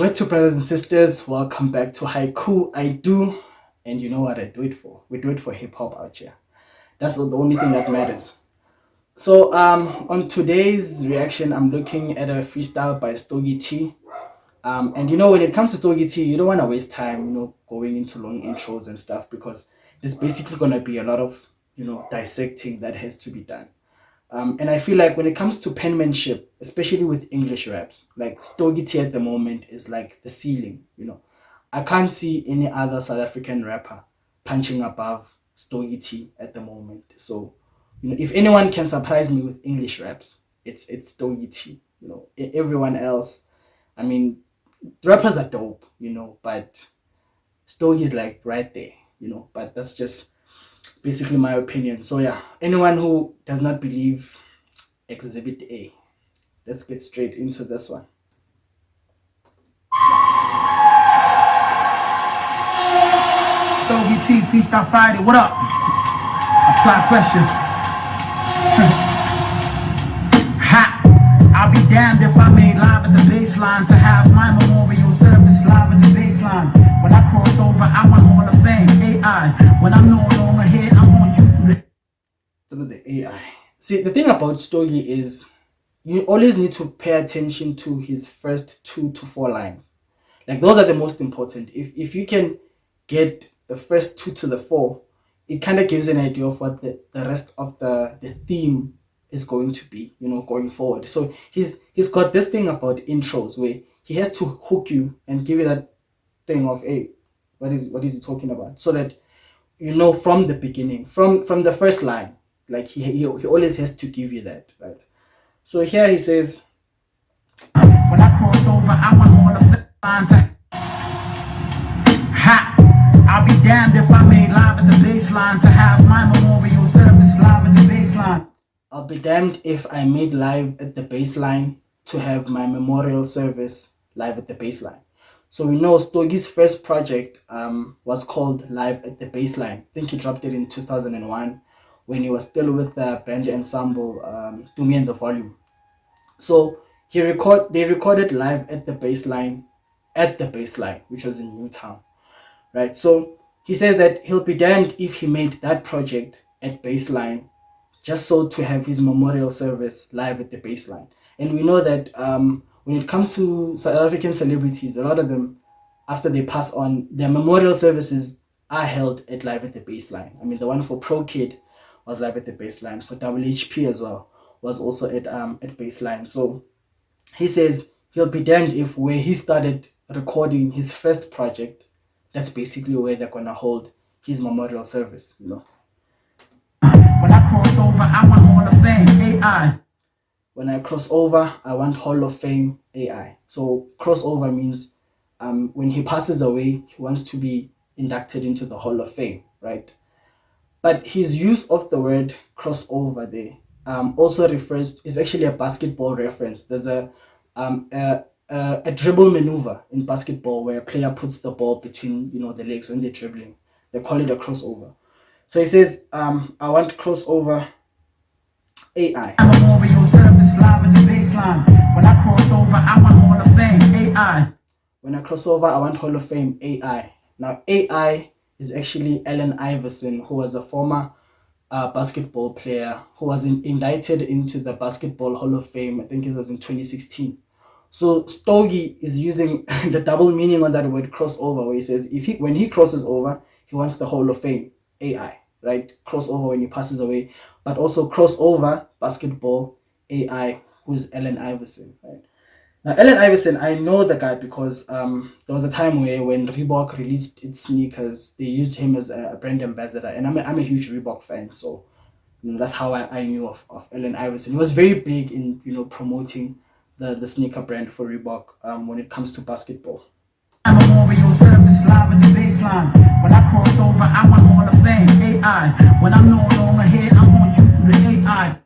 Word to brothers and sisters, welcome back to Haiku. I do, and you know what I do it for? We do it for hip hop out here. That's the only thing that matters. So, on today's reaction, I'm looking at a freestyle by Stogie T. And when it comes to Stogie T, you don't want to waste time, going into long intros and stuff because there's basically gonna be a lot of, dissecting that has to be done. And I feel like when it comes to penmanship, especially with English raps, like Stogie T at the moment is like the ceiling. I can't see any other South African rapper punching above Stogie T at the moment. So, if anyone can surprise me with English raps, it's Stogie T. Everyone else, I mean, rappers are dope, but Stogie's like right there. But that's just basically my opinion. So yeah, anyone who does not believe Exhibit A, let's get straight into this one. Stogie T, Freestyle Friday, what up? Apply pressure. Ha! I'll be damned if I made live at the baseline to have my memorial service live at the baseline. When I cross over, I want Hall of Fame, AI. When I'm no longer here, I want you to the AI. See, the thing about Stogie is you always need to pay attention to his first 2 to 4 lines. Like those are the most important. If you can get the first 2 to the 4, it kind of gives an idea of what the rest of the theme is going to be, going forward. So he's got this thing about intros where he has to hook you and give you that thing of, hey, what is he talking about? So that from the beginning, from the first line, like he always has to give you that, right? So here he says, when I cross over, I want Hall of Fame to ha! I'll be damned if I made live at the baseline to have my memorial service live at the baseline. I'll be damned if I made live at the baseline to have my memorial service live at the baseline. So we know Stogie's first project was called Live at the Baseline. I think he dropped it in 2001 when he was still with the band ensemble Do Me and the Volume. So they recorded Live at the Baseline, which was in Newtown, right? So he says that he'll be damned if he made that project at Baseline just so to have his memorial service live at the baseline. And we know that when it comes to South African celebrities, a lot of them, after they pass on, their memorial services are held at live at the baseline. I mean, the one for Pro Kid was live at the baseline. For WHP as well was also at baseline. So he says he'll be damned if where he started recording his first project, that's basically where they're gonna hold his memorial service. When I cross over, I want Hall of Fame, AI. When I cross over, I want Hall of Fame, AI. So crossover means when he passes away, he wants to be inducted into the Hall of Fame, right? But his use of the word crossover there also is actually a basketball reference. There's a dribble maneuver in basketball where a player puts the ball between the legs when they're dribbling. They call it a crossover. So he says, I want crossover AI. Memorial service live at the baseline. When I cross over, I want Hall of Fame, AI. When I cross over, I want Hall of Fame, AI. Now, AI is actually Allen Iverson, who was a former basketball player who was indicted into the Basketball Hall of Fame. I think it was in 2016. So Stogie is using the double meaning on that word crossover, where he says when he crosses over, he wants the Hall of Fame, AI, right? Crossover when he passes away, but also crossover basketball, AI, who's Allen Iverson, right? Now, Allen Iverson, I know the guy because there was a time where when Reebok released its sneakers, they used him as a brand ambassador, and I'm a huge Reebok fan, so that's how I knew of Allen Iverson. He was very big in promoting the sneaker brand for Reebok when it comes to basketball. Memorial service live at the baseline. When I cross over, I want Hall of Fame, AI. When I'm no longer here, I want you through the AI.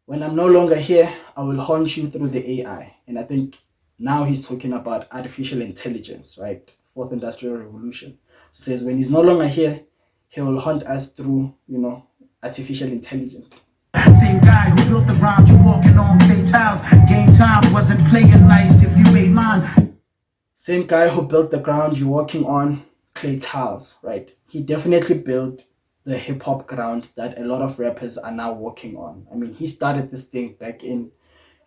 When I'm no longer here, I will haunt you through the AI. And I think now he's talking about artificial intelligence, right? Fourth Industrial Revolution. So says when he's no longer here, he will haunt us through, artificial intelligence. Same guy who built the ground you walking on clay tiles. Game time wasn't playing nice if you ain't mine. Same guy who built the ground you're walking on, Clay Tiles, right? He definitely built the hip hop ground that a lot of rappers are now walking on. I mean, he started this thing back in,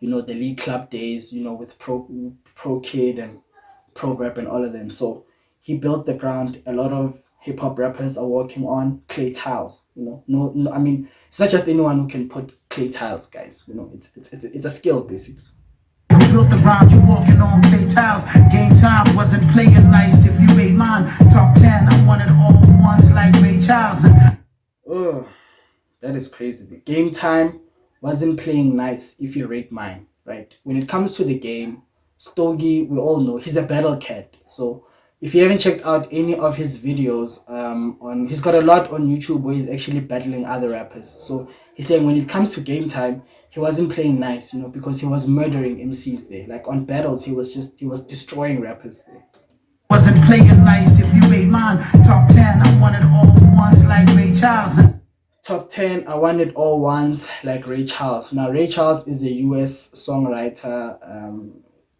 the League Club days, with Pro Kid and Pro Rap and all of them. So he built the ground a lot of hip hop rappers are walking on. Clay Tiles. No, I mean, it's not just anyone who can put clay tiles, guys. It's a skill basically. Who built the ground you walking on clay tiles? Game time wasn't playing nice. If you ate mine, top 10, I wanted all ones like Ray Charles. Oh, that is crazy. The game time wasn't playing nice if you rate mine, right? When it comes to the game, Stogie, we all know he's a battle cat. So if you haven't checked out any of his videos, he's got a lot on YouTube where he's actually battling other rappers. So he's saying when it comes to game time, he wasn't playing nice, because he was murdering MCs there. Like on battles, he was destroying rappers there. Wasn't playing nice if you ate mine. Top 10, I wanted all ones like Ray Charles. Top 10, I want it all once, like Ray Charles. Now, Ray Charles is a US songwriter.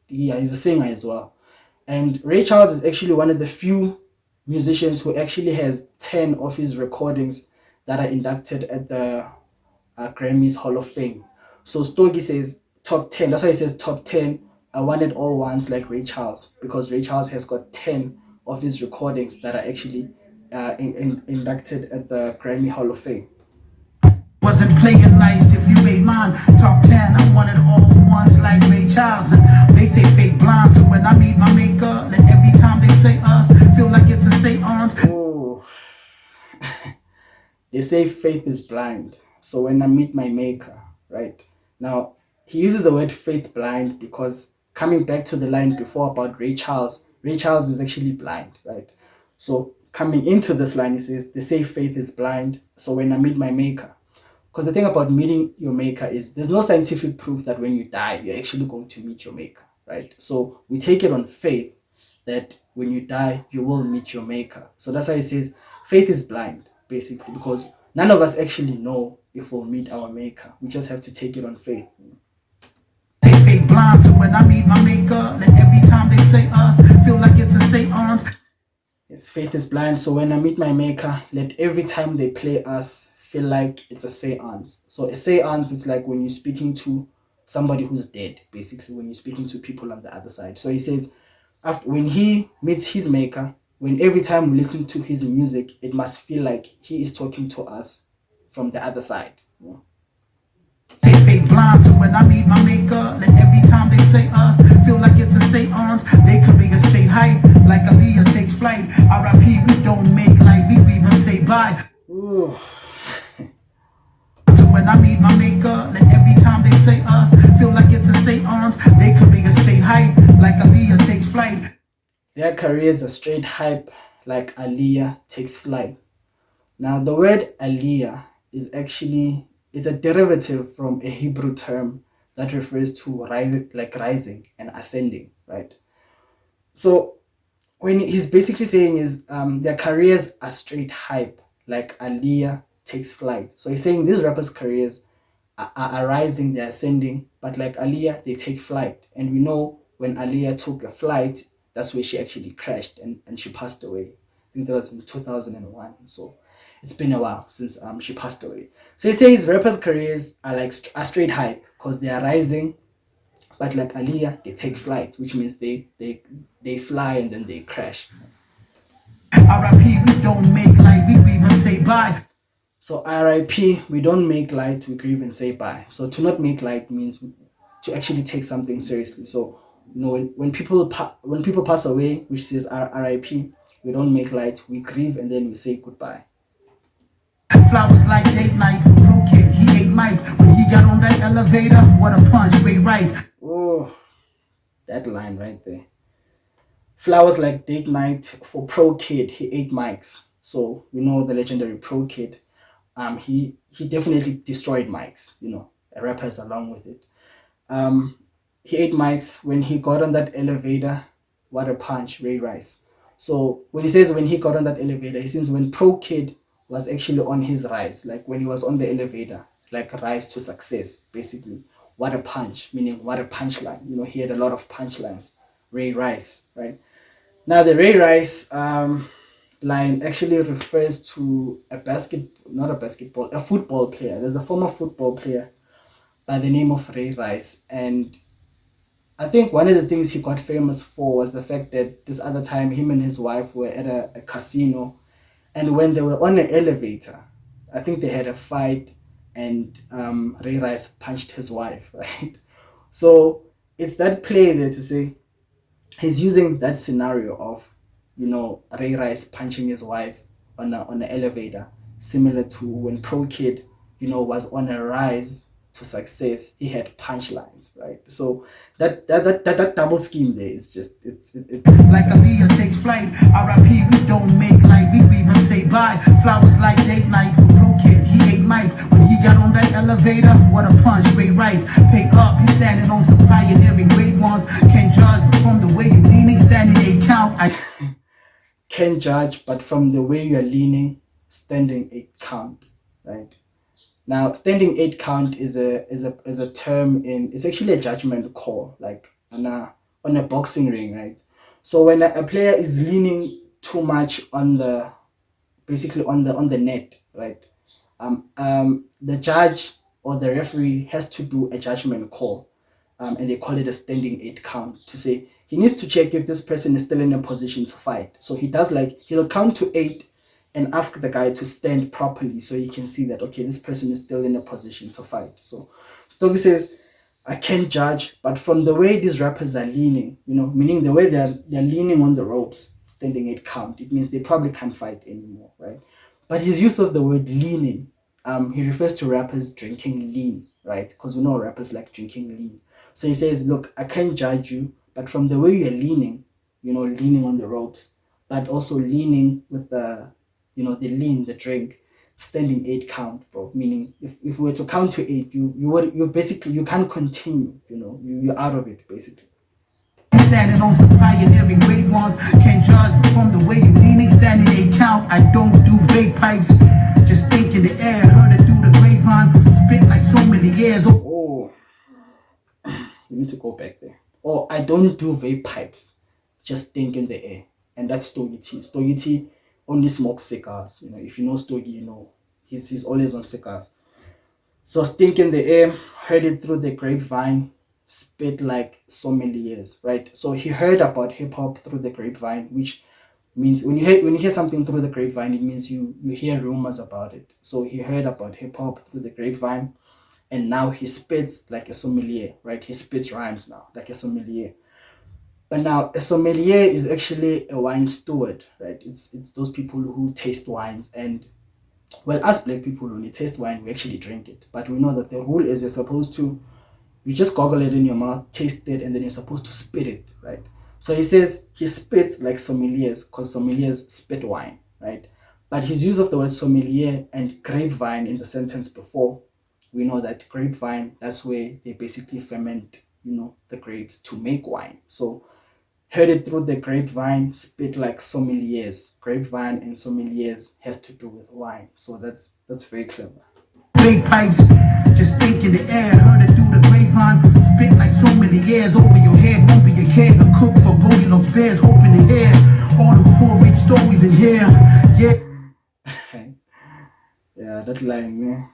Yeah, he's a singer as well. And Ray Charles is actually one of the few musicians who actually has 10 of his recordings that are inducted at the Grammys Hall of Fame. So Stogie says top 10. That's why he says top 10. I want it all once, like Ray Charles, because Ray Charles has got 10 of his recordings that are actually inducted at the Grammy Hall of Fame. Wasn't playing nice if you ate mine. Top 10, I wanted all ones like Ray Charles. They say fake blind, so when I meet my maker, then every time they play us, feel like it's a seance. Oh, they say faith is blind. So when I meet my maker, right? Now, he uses the word faith blind because coming back to the line before about Ray Charles is actually blind, right? So coming into this line, he says, they say faith is blind. So when I meet my maker, because the thing about meeting your maker is there's no scientific proof that when you die, you're actually going to meet your maker, right? So we take it on faith that when you die, you will meet your maker. So that's why he says faith is blind, basically, because none of us actually know if we'll meet our maker. We just have to take it on faith. Say fake blind, so when I meet my maker, then every time they play us, feel like it's a seance. Yes, faith is blind. So when I meet my maker, let every time they play us feel like it's a seance. So a seance is like when you're speaking to somebody who's dead, basically, when you're speaking to people on the other side. So he says, after when he meets his maker, when every time we listen to his music, it must feel like he is talking to us from the other side. Say fake blind, so when I meet my maker, then every time they play us, feel like it's a seance. They could be a straight hype, like Aaliyah takes flight. RIP, we don't make like we even say bye. Ooh. So when I meet my maker, then every time they play us, feel like it's a seance. They could be a straight hype, like Aaliyah takes flight. Their careers are straight hype, like Aliyah takes flight. Now, the word Aliyah is actually it's a derivative from a Hebrew term that refers to rising and ascending, right? So when he's basically saying is their careers are straight hype, like Aliyah takes flight. So he's saying these rappers' careers are rising, they're ascending, but like Aliyah, they take flight. And we know when Aliyah took a flight, that's where she actually crashed and she passed away. I think that was in 2001. So it's been a while since she passed away. So he says rappers' careers are like are straight hype because they are rising, but like Aliyah, they take flight, which means they fly and then they crash. RIP, we don't make like we even say bye. So RIP, we don't make light, we grieve and say bye. So to not make light means to actually take something seriously. So when people pass away, which says RIP, we don't make light, we grieve and then we say goodbye. Flowers like date night for Pro Kid. He ate mics when he got on that elevator. What a punch, Ray Rice. Oh, that line right there. Flowers like date night for Pro Kid. He ate mics. So we know the legendary Pro Kid. He definitely destroyed mics. Rappers along with it. He ate mics when he got on that elevator. What a punch, Ray Rice. So when he says when he got on that elevator, he says when Pro Kid was actually on his rise, like when he was on the elevator, like rise to success, basically. What a punch, meaning what a punchline. He had a lot of punchlines Ray Rice, right? Now the Ray Rice line actually refers to not a basketball, a football player. There's a former football player by the name of Ray Rice, and I think one of the things he got famous for was the fact that this other time him and his wife were at a casino, and when they were on an elevator, I think they had a fight, and Ray Rice punched his wife, right? So it's that play there to say he's using that scenario of, Ray Rice punching his wife on an elevator, similar to when Pro Kid, was on a rise to success. He had punchlines, right? So that double scheme there is just it's Like a Leah takes flight. RIP, we don't make light. We even say bye. Flowers like date night for Pro Kid. He ate mice when he got on that elevator. What a punch, Ray Rice. Pay up, he's standing on some pioneering great ones. Can't judge from the way you're leaning, standing 8 count. can judge, but from the way you're leaning, standing 8 count, right? Now, standing 8 count is a term in it's actually a judgment call, like on a boxing ring, right? So when a player is leaning too much on the basically on the net, right? The judge or the referee has to do a judgment call, and they call it a standing 8 count to say he needs to check if this person is still in a position to fight. So he does like he'll count to 8 and ask the guy to stand properly so he can see that okay, this person is still in a position to fight. So Stogie says, I can't judge, but from the way these rappers are leaning, meaning the way they're leaning on the ropes, standing 8 count, it means they probably can't fight anymore, right? But his use of the word leaning, he refers to rappers drinking lean, right? Because we know rappers like drinking lean. So he says, look, I can't judge you, but from the way you're leaning, leaning on the ropes, but also leaning with the lean, the drink, standing 8 count, bro. Meaning, if we were to count to 8, you basically you can't continue. You're out of it basically. Standing on some pioneering great ones. Can't judge from the way you're leaning, standing 8 count. I don't do vape pipes. Just think in the air, heard it through the grapevine. Spit like so many years. Oh, we need to go back there. Oh, I don't do vape pipes. Just think in the air. And that's Stogie T. Stogie T only smokes cigars. If you know Stogie, he's always on cigars. So stink in the air, heard it through the grapevine, spit like sommeliers, right? So he heard about hip hop through the grapevine, which means when you hear something through the grapevine, it means you hear rumors about it. So he heard about hip hop through the grapevine, and now he spits like a sommelier, right? He spits rhymes now like a sommelier. But now a sommelier is actually a wine steward, right? It's those people who taste wines, and well, us black people, when we taste wine, we actually drink it. But we know that the rule is you just goggle it in your mouth, taste it, and then you're supposed to spit it, right? So he says he spits like sommeliers because sommeliers spit wine, right? But his use of the word sommelier and grapevine in the sentence before, we know that grapevine, that's where they basically ferment, the grapes to make wine. So heard it through the grapevine, spit like sommeliers. Grapevine and sommeliers has to do with wine. So that's very clever. Vape pipes, just think in the air, heard it through the grapevine. Spit like so many years over your head, won't be a kid. A cook for Goldilocks bears, hope in the air. All the poor rich stories in here, yeah. Yeah, that line, man.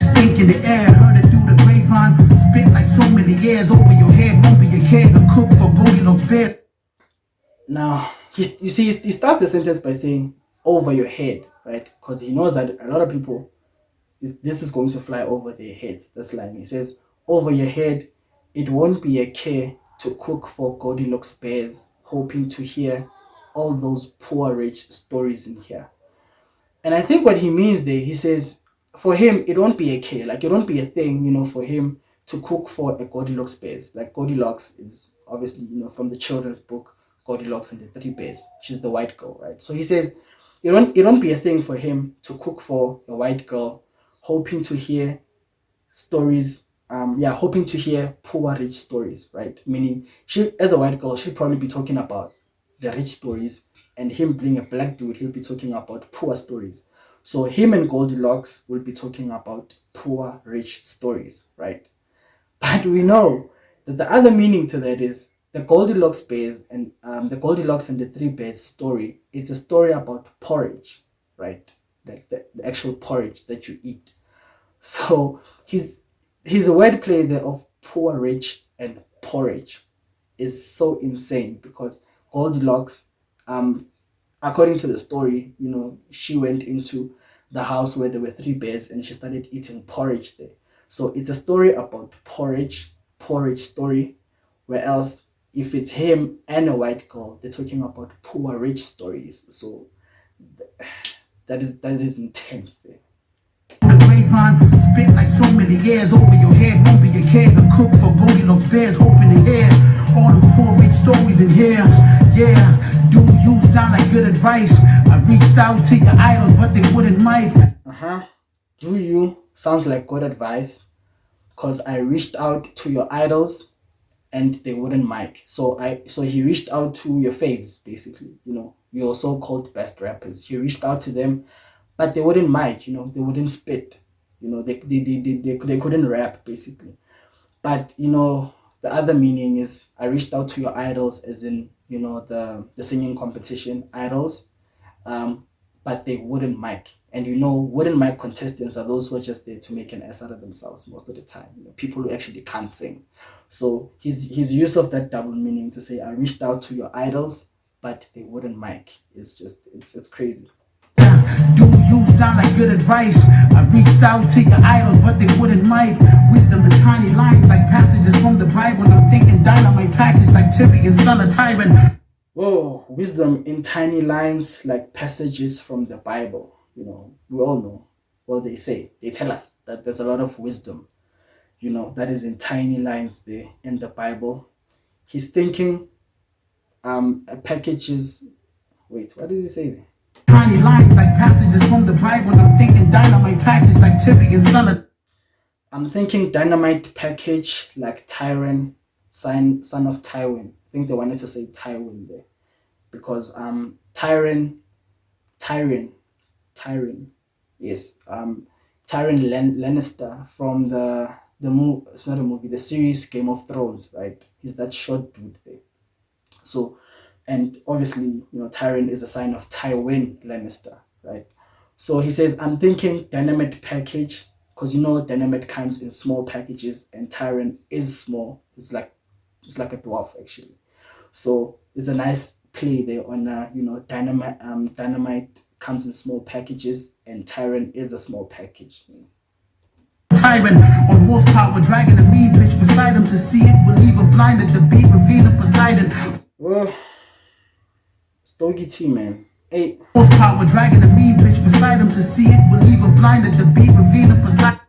Stink in the air, heard it through the grapevine. Spit like so many years over your head, won't be a kid. A cook for Goldilocks bears. Now, you see, he starts the sentence by saying over your head, right? Because he knows that a lot of people, this is going to fly over their heads. This line, he says, over your head, it won't be a care to cook for Goldilocks bears, hoping to hear all those poor rich stories in here. And I think what he means there, he says, for him, it won't be a care. Like, it won't be a thing, for him to cook for a Goldilocks bears. Like, Goldilocks is obviously, from the children's book, Goldilocks and the Three Bears. She's the white girl, right? So he says, it won't be a thing for him to cook for a white girl, hoping to hear stories, hoping to hear poor rich stories, right? Meaning, she, as a white girl, she'll probably be talking about the rich stories, and him being a black dude, he'll be talking about poor stories. So him and Goldilocks will be talking about poor rich stories, right? But we know that the other meaning to that is the Goldilocks bears and the Goldilocks and the three bears story. It's a story about porridge, right? Like the actual porridge that you eat. So his wordplay there of poor, rich, and porridge is so insane because Goldilocks, um, according to the story, she went into the house where there were three bears and she started eating porridge there. So it's a story about porridge story. Where else, if it's him and a white girl, they're talking about poor rich stories. So that is intense there. The grapevine, spit like so many years over your head. Won't be a kid to cook for Goldilocks bears, hoping to hear all them poor rich stories in here. Yeah, do you sound like good advice? I reached out to your idols, but they wouldn't mic. Do you sounds like good advice? Cause I reached out to your idols and they wouldn't mic. So he reached out to your faves, basically, your so-called best rappers. He reached out to them, but they wouldn't mic, they wouldn't spit, they couldn't rap basically. But the other meaning is I reached out to your idols, as in the singing competition idols, but they wouldn't mic. And wouldn't mic contestants are those who are just there to make an ass out of themselves most of the time. People who actually can't sing. So his use of that double meaning to say I reached out to your idols, but they wouldn't mic is just it's crazy. Do you sound like good advice? I reached out to your idols, but they wouldn't mic. Wisdom in tiny lines like passages from the Bible. I'm thinking dynamite package like Tyrion, son of Tyrant. Whoa, wisdom in tiny lines like passages from the Bible. We all know what they say. They tell us that there's a lot of wisdom, that is in tiny lines there in the Bible. He's thinking a package is wait, what did he say there? Tiny lines like passages from the Bible. I'm thinking dynamite package like Tyrion, son of. I'm thinking dynamite package like Tyron, son of Tywin. I think they wanted to say Tywin there because Tyrion, Tyrion, yes, Lannister from the movie. It's not a movie. The series Game of Thrones, right? He's that short dude there. So, and obviously, Tyrion is a sign of Tywin Lannister, right? So he says, I'm thinking dynamite package because dynamite comes in small packages and Tyrion is small. It's like a dwarf actually. So it's a nice play there on dynamite. Dynamite comes in small packages and Tyrion is a small package. Tyrant on horsepower, dragging a mean bitch beside him to see it. Will leave her blinded, the beat revealing Poseidon. Well, Stogie T, man. Hey. Horsepower, dragging a mean bitch beside him to see it. Will leave her blinded, the beat revealing Poseidon.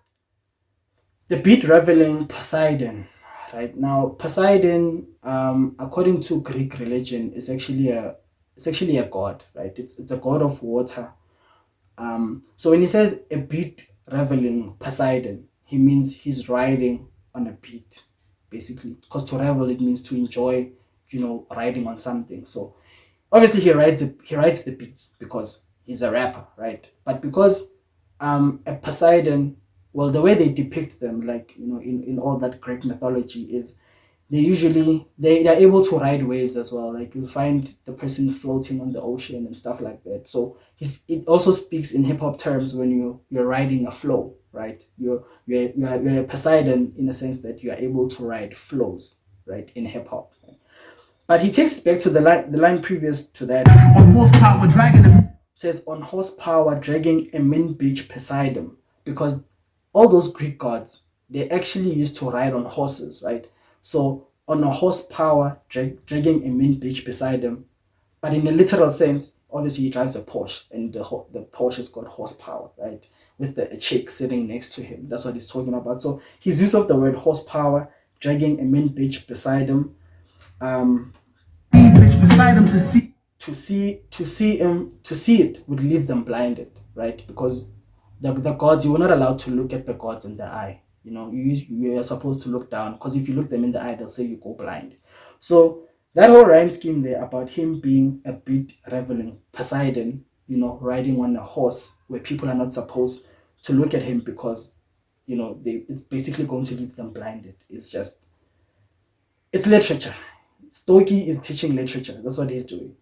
The beat revealing Poseidon. Right now, Poseidon, according to Greek religion, is actually a god, right? It's a god of water. So when he says a beat reveling Poseidon, he means he's riding on a beat, basically. Because to revel, it means to enjoy, riding on something. So obviously he writes the beats because he's a rapper, right? But because a Poseidon, well, the way they depict them, like in all that Greek mythology, is they're able to ride waves as well. Like you'll find the person floating on the ocean and stuff like that. So it also speaks in hip hop terms when you're riding a flow, right? You're a Poseidon in a sense that you are able to ride flows, right, in hip hop. But he takes it back to the line previous to that. On horsepower, dragging a. Says on horsepower dragging a mean bitch Poseidon, because all those Greek gods, they actually used to ride on horses, right? So on a horsepower dragging a mean bitch Poseidon, but in a literal sense, obviously he drives a Porsche and the Porsche has got horsepower, right? With a chick sitting next to him. That's what he's talking about. So his use of the word horsepower dragging a mean bitch Poseidon, bitch beside him to see it would leave them blinded, right? Because the gods, you were not allowed to look at the gods in the eye. You are supposed to look down, because if you look them in the eye, they'll say you go blind. So that whole rhyme scheme there about him being a bit reveling Poseidon, riding on a horse where people are not supposed to look at him because it's basically going to leave them blinded. It's literature. Stogie is teaching literature. That's what he's doing.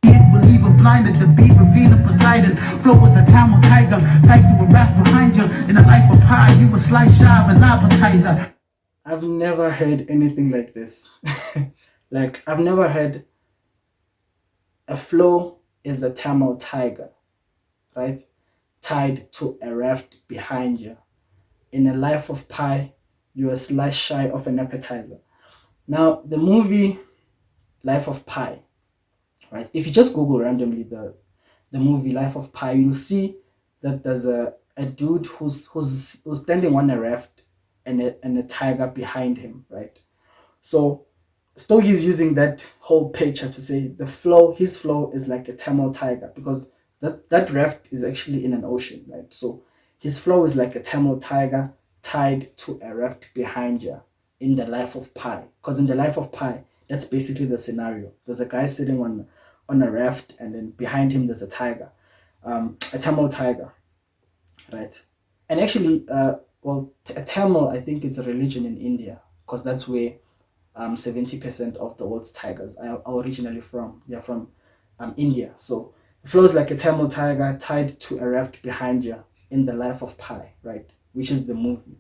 Believer blinded, the beat revealing Poseidon. Flow was a Tamil tiger, tied to a raft behind you. In a life of pie, you a slice shy of an appetizer. I've never heard anything like this. Like, I've never heard a flow is a Tamil tiger, right? Tied to a raft behind you. In a life of pie, you are slice shy of an appetizer. Now, the movie Life of Pi, right? If you just Google randomly the movie Life of Pi, you'll see that there's a dude who's standing on a raft and a tiger behind him, right? So Stogie is using that whole picture to say his flow is like a Tamil tiger because that raft is actually in an ocean, right? So his flow is like a Tamil tiger tied to a raft behind you in the Life of Pi. Because in the Life of Pi, that's basically the scenario. There's a guy sitting on a raft, and then behind him there's a tiger, a Tamil tiger, right? And actually, a Tamil, I think it's a religion in India because that's where 70% of the world's tigers are originally from. They're from India. So it flows like a Tamil tiger tied to a raft behind you in the Life of Pi, right? Which is the movie.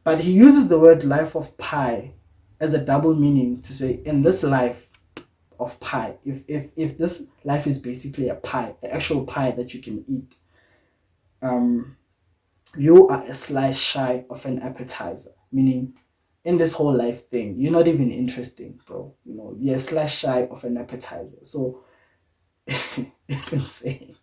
But he uses the word Life of Pi as a double meaning to say in this life of pie, if this life is basically a pie, an actual pie that you can eat, you are a slice shy of an appetizer, meaning in this whole life thing, you're not even interesting, bro. You're a slice shy of an appetizer. So it's insane.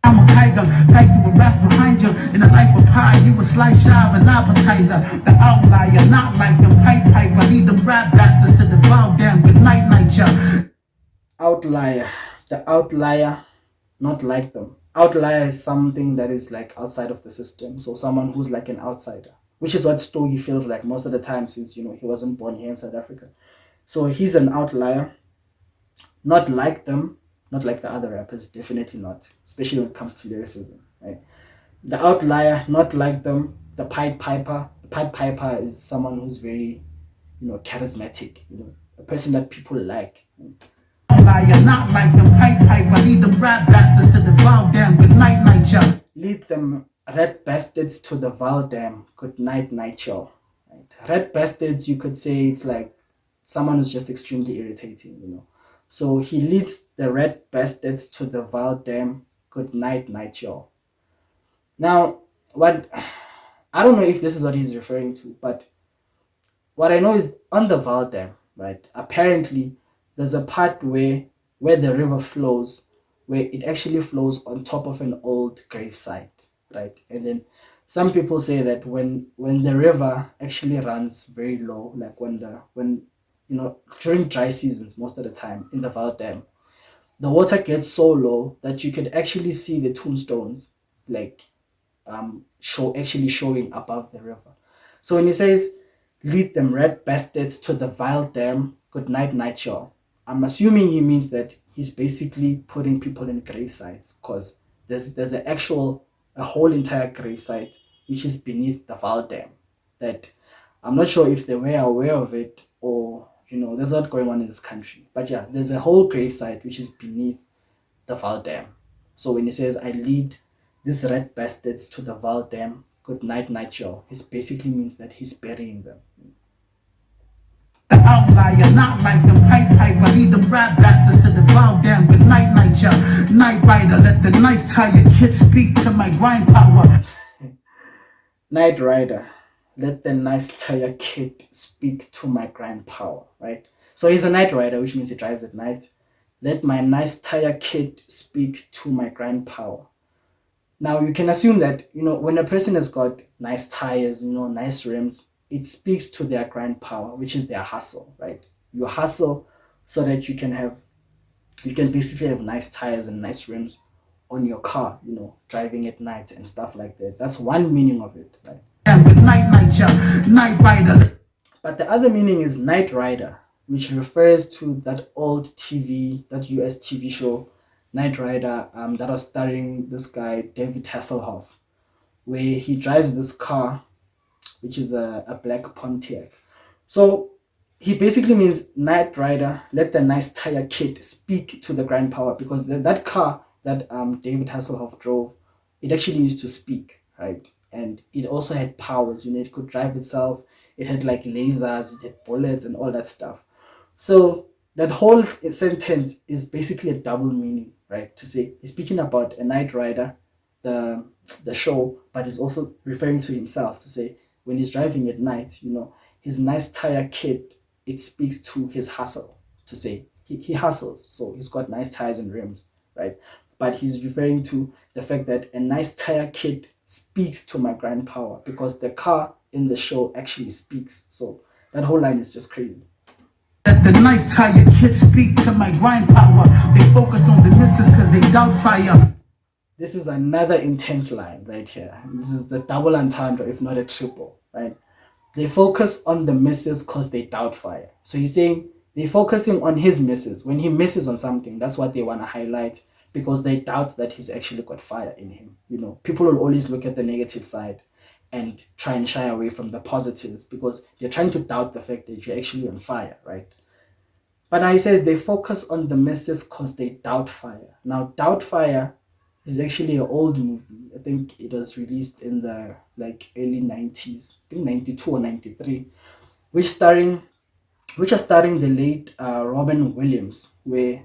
I'm a tiger, tied to a raft behind you. In a life of pie, you a slice shy of an appetizer. The outlier, not like them pipe. I lead them rap bastards to devour them. Good night, night, ya. Outlier, the outlier, not like them. Outlier is something that is like outside of the system. So someone who's like an outsider, which is what Stogie feels like most of the time since he wasn't born here in South Africa. So he's an outlier, not like them, not like the other rappers, definitely not, especially when it comes to lyricism, right? The outlier, not like them. The Pied Piper. The Pied Piper is someone who's very, charismatic, a person that people like. Outlier, not like them pipe. I lead them rap bastards to devour them. Good night, night, ya. Lead them red bastards to the Valdam. Good night, night, y'all. Right? Red bastards, you could say it's like someone who's just extremely irritating. So he leads the red bastards to the Valdam. Good night, night, y'all. Now, what I don't know if this is what he's referring to, but what I know is on the Val Dam, right? Apparently, there's a part where the river flows, where it actually flows on top of an old gravesite, right? And then some people say that when the river actually runs very low, like when during dry seasons, most of the time in the Val Dam, the water gets so low that you could actually see the tombstones, like showing above the river. So when he says, "Lead them red bastards to the vile dam, good night, night, y'all," I'm assuming he means that he's basically putting people in grave sites because there's a whole entire grave site which is beneath the vile dam. That I'm not sure if they were aware of it, or there's a lot going on in this country. But yeah, there's a whole grave site which is beneath the Val Dam. So when he says, "I lead these red bastards to the Val Dam, good night, night, y'all," it basically means that he's burying them. The outlier, not like them pipe. I lead them rap bastards to devour them. Good night, night, ya. Night rider, let the nice tired kid speak to my grind power. Night Rider, let the nice tire kid speak to my grind power, right? So he's a night rider, which means he drives at night. Let my nice tire kid speak to my grind power. Now you can assume that when a person has got nice tires, nice rims, it speaks to their grind power, which is their hustle, right? You hustle so that you can basically have nice tires and nice rims on your car, driving at night and stuff like that. That's one meaning of it, right? Good night, night, ya. Night rider. But the other meaning is Night Rider, which refers to that old that US TV show, Night Rider, that was starring this guy, David Hasselhoff, where he drives this car, which is a black Pontiac. So he basically means Knight Rider, let the nice tire kid speak to the grand power, because that car that David Hasselhoff drove, it actually used to speak, right? And it also had powers, it could drive itself, it had like lasers, it had bullets and all that stuff. So that whole sentence is basically a double meaning, right? To say he's speaking about a Knight Rider, the the show, but he's also referring to himself to say when he's driving at night, his nice tire kit, it speaks to his hustle, to say he hustles, so he's got nice tires and rims, right? But he's referring to the fact that a nice tire kit speaks to my grand power, because the car in the show actually speaks. So that whole line is just crazy. Let the nice tired kids speak to my grind power. They focus on the misses cause they doubt fire. This is another intense line right here. This is the double entendre, if not a triple, right? They focus on the misses because they doubt fire. So he's saying they're focusing on his misses. When he misses on something, that's what they want to highlight, because they doubt that he's actually got fire in him. People will always look at the negative side and try and shy away from the positives, because they're trying to doubt the fact that you're actually on fire, right? But now he says they focus on the misses because they doubt fire. Now, doubt fire is actually an old movie. I think it was released in the like early 90s, I think 92 or 93, which starring which are starring the late Robin Williams, where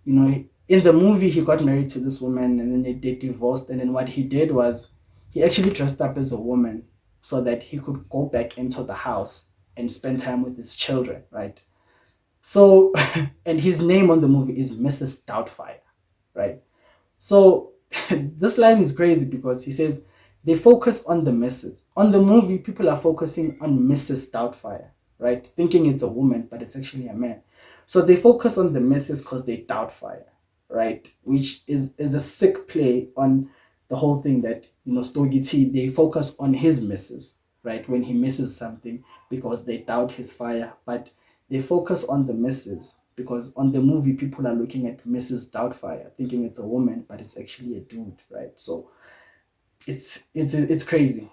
in the movie he got married to this woman, and then they divorced, and then what he did was he actually dressed up as a woman so that he could go back into the house and spend time with his children, right? So, and his name on the movie is Mrs. Doubtfire, right? So this line is crazy because he says they focus on the misses. On the movie, people are focusing on Mrs. Doubtfire, right? Thinking it's a woman, but it's actually a man. So they focus on the misses because they doubt fire, right? Which is a sick play on the whole thing that, Stogie T, they focus on his misses, right? When he misses something because they doubt his fire, but they focus on the misses because on the movie people are looking at Mrs. Doubtfire thinking it's a woman, but it's actually a dude, right? So it's crazy.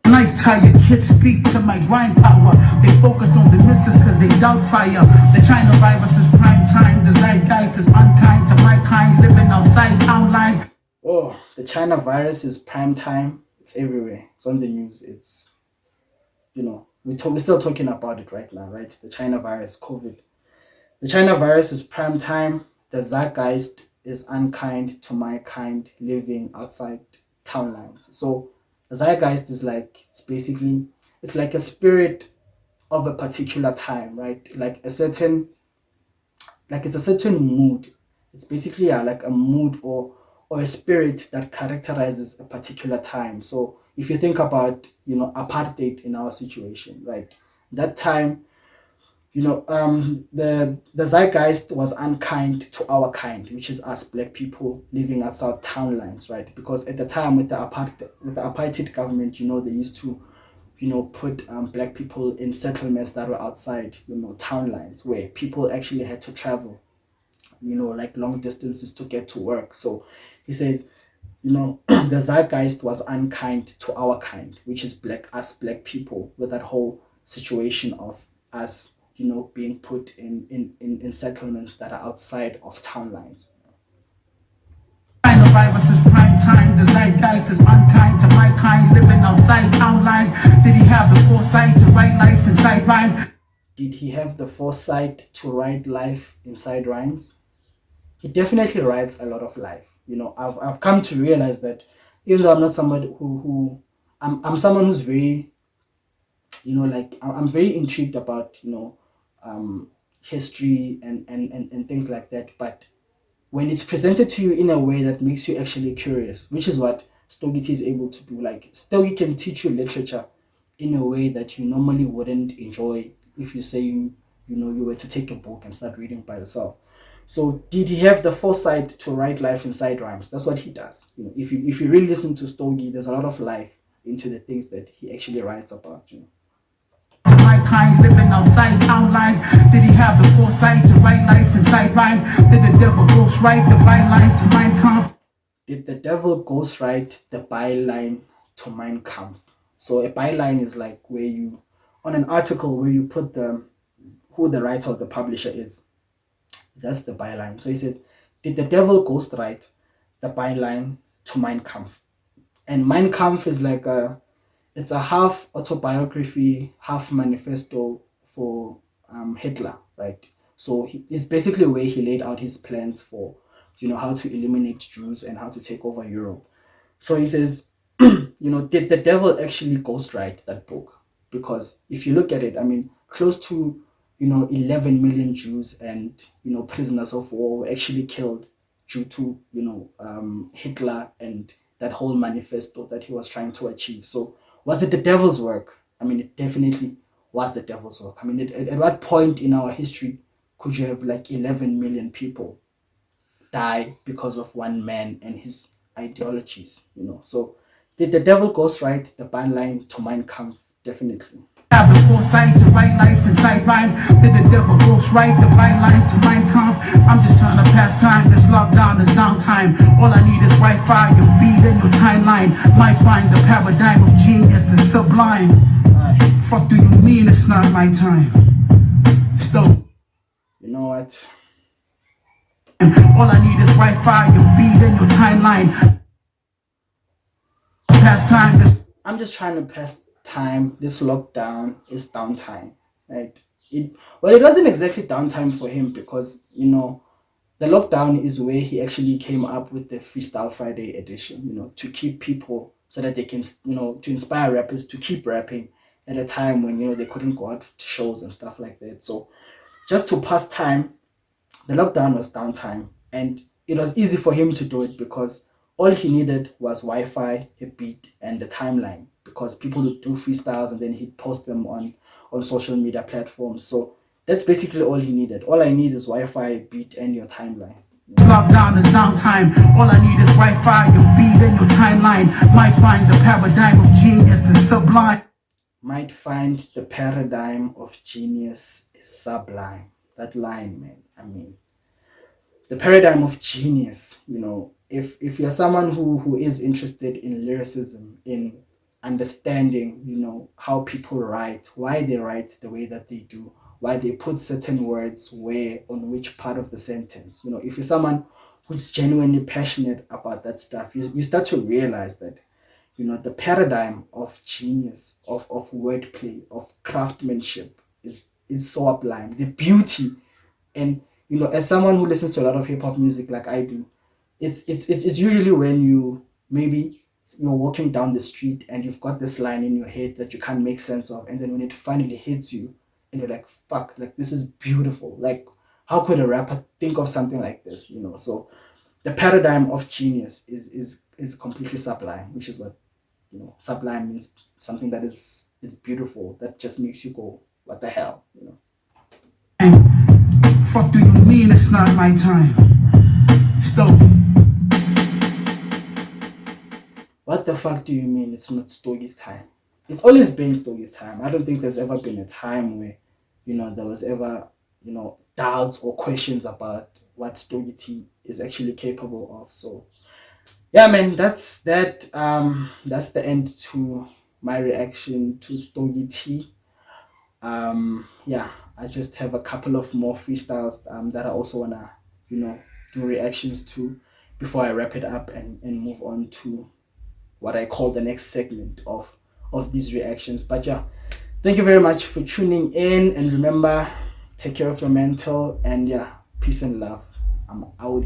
Nice tired kids speak to my grind power. They focus on the misses cause they doubt fire. The China virus is prime time. The zeitgeist is unkind to my kind, living outside town lines. Oh, the China virus is prime time. It's everywhere. It's on the news. It's we're still talking about it right now, right? The China virus, COVID. The China virus is prime time. The zeitgeist is unkind to my kind, living outside town lines. So the zeitgeist is like it's like a spirit of a particular time, right? It's a certain mood. It's basically like a mood or a spirit that characterizes a particular time. So if you think about apartheid in our situation, right? That time, the zeitgeist was unkind to our kind, which is us black people living outside town lines, right? Because at the time with the apartheid government, they used to put black people in settlements that were outside town lines, where people actually had to travel like long distances to get to work. So he says, the zeitgeist was unkind to our kind, which is us black people, with that whole situation of us, being put in settlements that are outside of town lines. The virus is prime time. The zeitgeist is unkind to my kind, living outside town lines. Did he have the foresight to write life inside rhymes? Did he have the foresight to write life inside rhymes? He definitely writes a lot of life. I've come to realize that even though I'm not somebody I'm someone who's very, like I'm very intrigued about, history and things like that. But when it's presented to you in a way that makes you actually curious, which is what Stogie is able to do. Like Stogie can teach you literature in a way that you normally wouldn't enjoy if you say you were to take a book and start reading by yourself. So did he have the foresight to write life inside rhymes? That's what he does. If you really listen to Stogie, there's a lot of life into the things that he actually writes about. To my kind, living outside town lines. Did he have the foresight to write life inside rhymes? Did the devil ghost write the byline to Mein Kampf? Did the devil ghostwrite the byline to Mein Kampf? So a byline is like where you, on an article where you put who the writer or the publisher is. That's the byline. So he says, did the devil ghostwrite the byline to Mein Kampf? And Mein Kampf is like it's a half autobiography, half manifesto for Hitler, right? So it's basically where he laid out his plans for, how to eliminate Jews and how to take over Europe. So he says, did the devil actually ghostwrite that book? Because if you look at it, I mean, close to, 11 million Jews and, prisoners of war were actually killed due to, Hitler and that whole manifesto that he was trying to achieve. So was it the devil's work? I mean, it definitely was the devil's work. I mean, at what point in our history could you have like 11 million people die because of one man and his ideologies? So did the devil ghostwrite the byline to Mein Kampf? Definitely. Have the foresight to write life inside rhymes. Did the devil ghostwrite the byline to Mein Kampf? I'm just trying to pass time. This lockdown is downtime. All I need is Wi-Fi, your beat, and your timeline. Might find the paradigm of genius is sublime. Fuck do you mean it's not my time? Stogie. You know what? All I need is Wi-Fi, your beat, and your timeline. Pass time. I'm just trying to pass time. This lockdown is downtime, right? It wasn't exactly downtime for him because the lockdown is where he actually came up with the Freestyle Friday edition. To keep people so that they can to inspire rappers to keep rapping at a time when they couldn't go out to shows and stuff like that. So just to pass time, the lockdown was downtime, and it was easy for him to do it because all he needed was Wi-Fi, a beat, and the timeline. Because people would do freestyles and then he'd post them on social media platforms. So that's basically all he needed. All I need is Wi-Fi, a beat, and your timeline. Lockdown is downtime. All I need is Wi-Fi, your beat, and your timeline. Might find the paradigm of genius is sublime. Might find the paradigm of genius is sublime. That line, man. I mean, the paradigm of genius. If you're someone who is interested in lyricism, in understanding, how people write, why they write the way that they do, why they put certain words where on which part of the sentence. If you're someone who's genuinely passionate about that stuff, you start to realize that, the paradigm of genius, of wordplay, of craftsmanship is so sublime. The beauty, and as someone who listens to a lot of hip hop music like I do, it's usually when maybe you're walking down the street and you've got this line in your head that you can't make sense of, and then when it finally hits you and you're like, fuck, like this is beautiful. Like, how could a rapper think of something like this? So the paradigm of genius is completely sublime, which is what sublime means. Something that is beautiful, that just makes you go, what the hell? Fuck do you mean it's not my time? Stogie. What the fuck do you mean it's not Stogie's time? It's always been Stogie's time. I don't think there's ever been a time where, there was ever, doubts or questions about what Stogie T is actually capable of. So, yeah, man, that's that. That's the end to my reaction to Stogie T. Yeah, I just have a couple of more freestyles that I also wanna, do reactions to before I wrap it up and move on to what I call the next segment of these reactions. But yeah, thank you very much for tuning in, and remember, take care of your mental, and yeah, peace and love. I'm out.